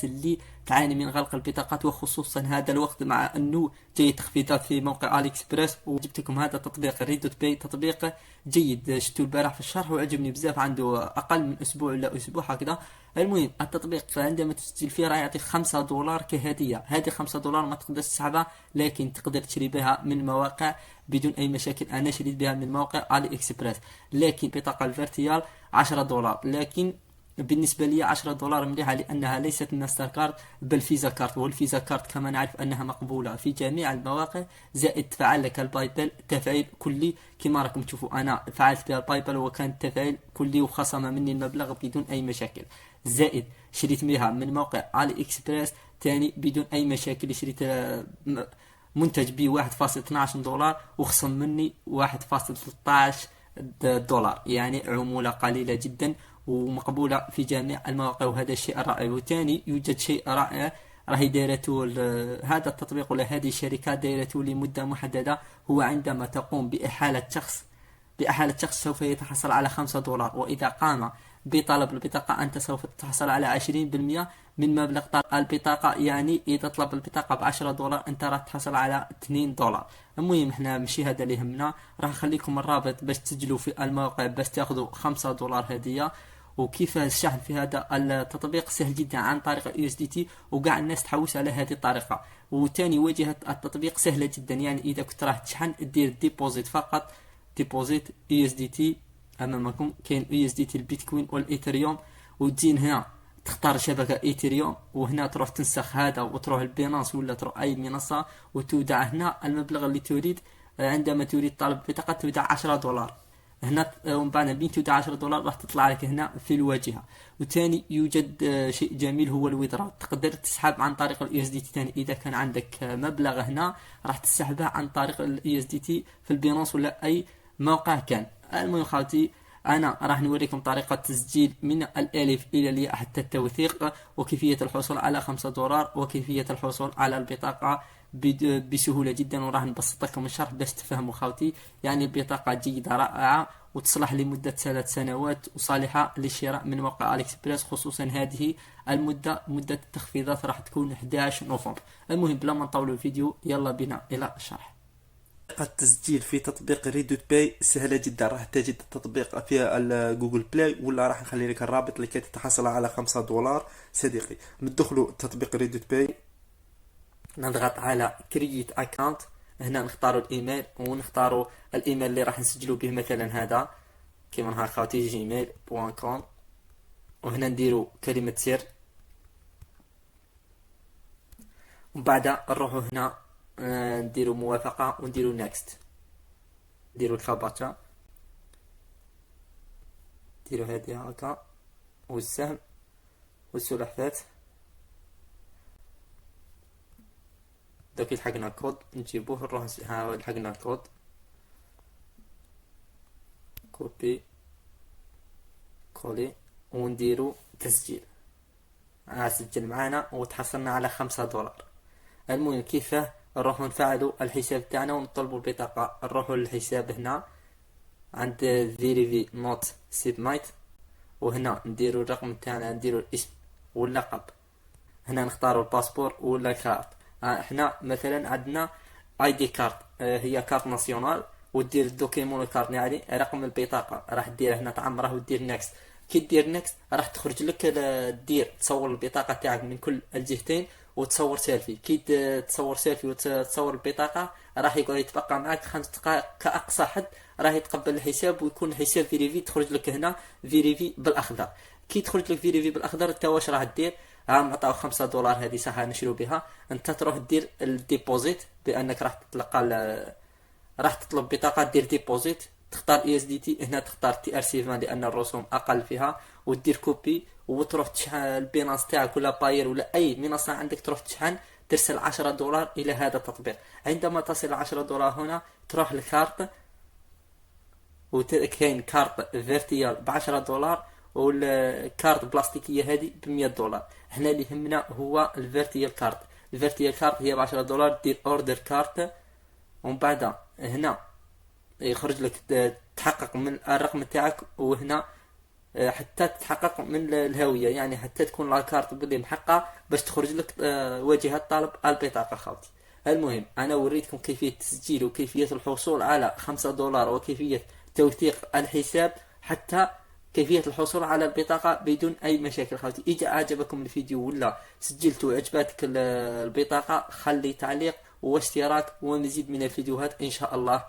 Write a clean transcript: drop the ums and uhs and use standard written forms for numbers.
الناس اللي تعاني من غلق البطاقات، وخصوصا هذا الوقت مع انه جاي تخفيضات في موقع الي اكسبريس. وجبت لكم هذا التطبيق ريدوت باي، تطبيق جيد شفتو البارح في الشرح وعجبني بزاف، عنده اقل من اسبوع ولا اسبوع هكذا. المهم التطبيق عندما تسجل فيه راه يعطيك $5 كهديه. هذه $5 ما تقدرش تسحبها، لكن تقدر تشري بها من مواقع بدون اي مشاكل. انا شريت بها من موقع الي اكسبريس. لكن بطاقه الفيرتيال $10، لكن بالنسبة لي $10 مليحة، لأنها ليست ماستر كارد بل فيزا كارد، والفيزا كارد كما نعرف أنها مقبولة في جميع المواقع. زائد تفعل لك البايبل تفعيل كلي كما راكم تشوفوا. أنا فعلت بها البايبل وكان تفعيل كلي وخصم مني المبلغ بدون أي مشاكل. زائد شريت بها من موقع علي اكسبريس تاني بدون أي مشاكل. شريت منتج ب $1.12 وخصم مني $1.13، يعني عمولة قليلة جدا ومقبولة في جميع المواقع، وهذا الشيء رائع. وثاني يوجد شيء رائع راهي دايرته هذا التطبيق ولا هذه الشركة دايرته لمدة محددة. هو عندما تقوم بإحالة شخص سوف يتحصل على $5، وإذا قام بطلب البطاقة أنت سوف تحصل على 20% من مبلغ طلب البطاقة. يعني إذا طلب البطاقة $10 أنت راح تحصل على $2. المهم احنا ماشي هذا اللي يهمنا، راح نخليكم الرابط باش تسجلوا في الموقع باش تاخذوا $5 هدية. وكيف الشحن في هذا التطبيق سهل جدا عن طريق USDT، وقاع الناس تحوس على هذه الطريقة. وثاني واجهة التطبيق سهلة جدا، يعني إذا كنت راح تشحن دير ديبوزيت فقط، ديبوزيت USDT. أمامكم كاين USDT البيتكوين والإيثريوم، وتجين هنا تختار شبكة إيثريوم، وهنا تروح تنسخ هذا وتروح البينانس ولا تروح أي منصة وتودع هنا المبلغ اللي تريد. عندما تريد طلب بطاقة تودع $10 هنا، ومن بعد بين تودع $10 راح تطلع لك هنا في الواجهة. وثاني يوجد شيء جميل هو الويدرا، تقدر تسحب عن طريق اليو اس دي تي. ثاني اذا كان عندك مبلغ هنا راح تسحبه عن طريق اليو اس دي تي في البينانس ولا اي موقع كان. المهم خالتي انا راح نوريكم طريقة تسجيل من الالف الى الياء حتى التوثيق، وكيفية الحصول على $5 وكيفية الحصول على البطاقة بسهولة جدا. وراح نبسط لكم الشرح باش تفهموا خاوتي. يعني البطاقة جيدة رائعة وتصلح لمدة 3 سنوات وصالحة للشراء من موقع اليكسبريس، خصوصا هذه المدة مدة التخفيضات راح تكون 11 نوفمبر. المهم بلا ما نطول الفيديو يلا بنا الى الشرح. التسجيل في تطبيق ريدوت باي سهلة جدا. راح تجد التطبيق في الجوجل بلاي، ولا راح نخلي لك الرابط لكي تتحصل على $5 صديقي. ندخلوا تطبيق ريدوت باي، نضغط على كرييت اكاونت. هنا نختاروا الايميل ونختاروا الايميل اللي راح نسجلوا به، مثلا هذا كيما خاوتي gmail.com. وهنا نديروا كلمة سر، ومن بعد نروحوا هنا نديروا موافقة ونديروا نيكست، نديروا الكابتشا، نديروا هذه هكا والسهم والسلحفاة. دوك يلحقنا كود نجيبوه نروح ها يلحقنا الكود، كوبي كولي ونديرو تسجيل. سجل معنا وتحصلنا على $5. المهم كيفاه نروحو نفعلوا الحساب تاعنا ونطلبوا البطاقة. نروحوا للحساب هنا عند فيريفي نوت سيبمايت، وهنا نديروا الرقم تاعنا، نديروا الاسم واللقب. هنا نختاروا الباسبور ولا كارت. احنا مثلا عندنا اي دي كارت، هي كارت ناسيونال، ودير الدوكيمون كارت يعني رقم البطاقه. راح دير هنا تعمره ودير نيكست. كي دير نيكست راح تخرج لك دير تصور البطاقه تاعك من كل الجهتين وتصور سيلفي. كي تصور سيلفي وتصور البطاقه راح يقعد يتبقى معك 5 دقائق كاقصى حد، راح يتقبل الحساب ويكون الحساب فيريفي. تخرج لك هنا فيريفي بالاخضر. كي تخرج لك فيريفي بالاخضر انت واش راح دير؟ عطاو $5 هذه صح نشرو بها. انت تروح دير الديبوزيت بانك راح تلقى راح تطلب بطاقه دير ديبوزيت، تختار اي اس دي تي. هنا تختار تي ار سي 20 لان الرسوم اقل فيها، ودير كوبي وتروح تشحن البينانس تاعك ولا باير ولا اي منصه عندك، تروح تشحن ترسل $10 الى هذا التطبيق. عندما تصل $10 هنا تروح للكارت، وكاين كارت فيرتيال $10 والكارت بلاستيكيه هذه $100. هنا اللي يهمنا هو الفيرتيال كارت. الفيرتيال كارت هي $10. دير اوردر كارت، ومن بعد هنا يخرج لك تحقق من الرقم تاعك، وهنا حتى تتحقق من الهويه، يعني حتى تكون لاكارت باللي محقه باش تخرج لك واجهه طلب البطاقه خاوتي. المهم انا وريتكم كيفيه التسجيل وكيفيه الحصول على $5 وكيفيه توثيق الحساب حتى كيفية الحصول على البطاقة بدون أي مشاكل خاوتي. إذا أعجبكم الفيديو ولا سجلت وأعجبتك البطاقة خلي تعليق واشتراك ومزيد من الفيديوهات إن شاء الله.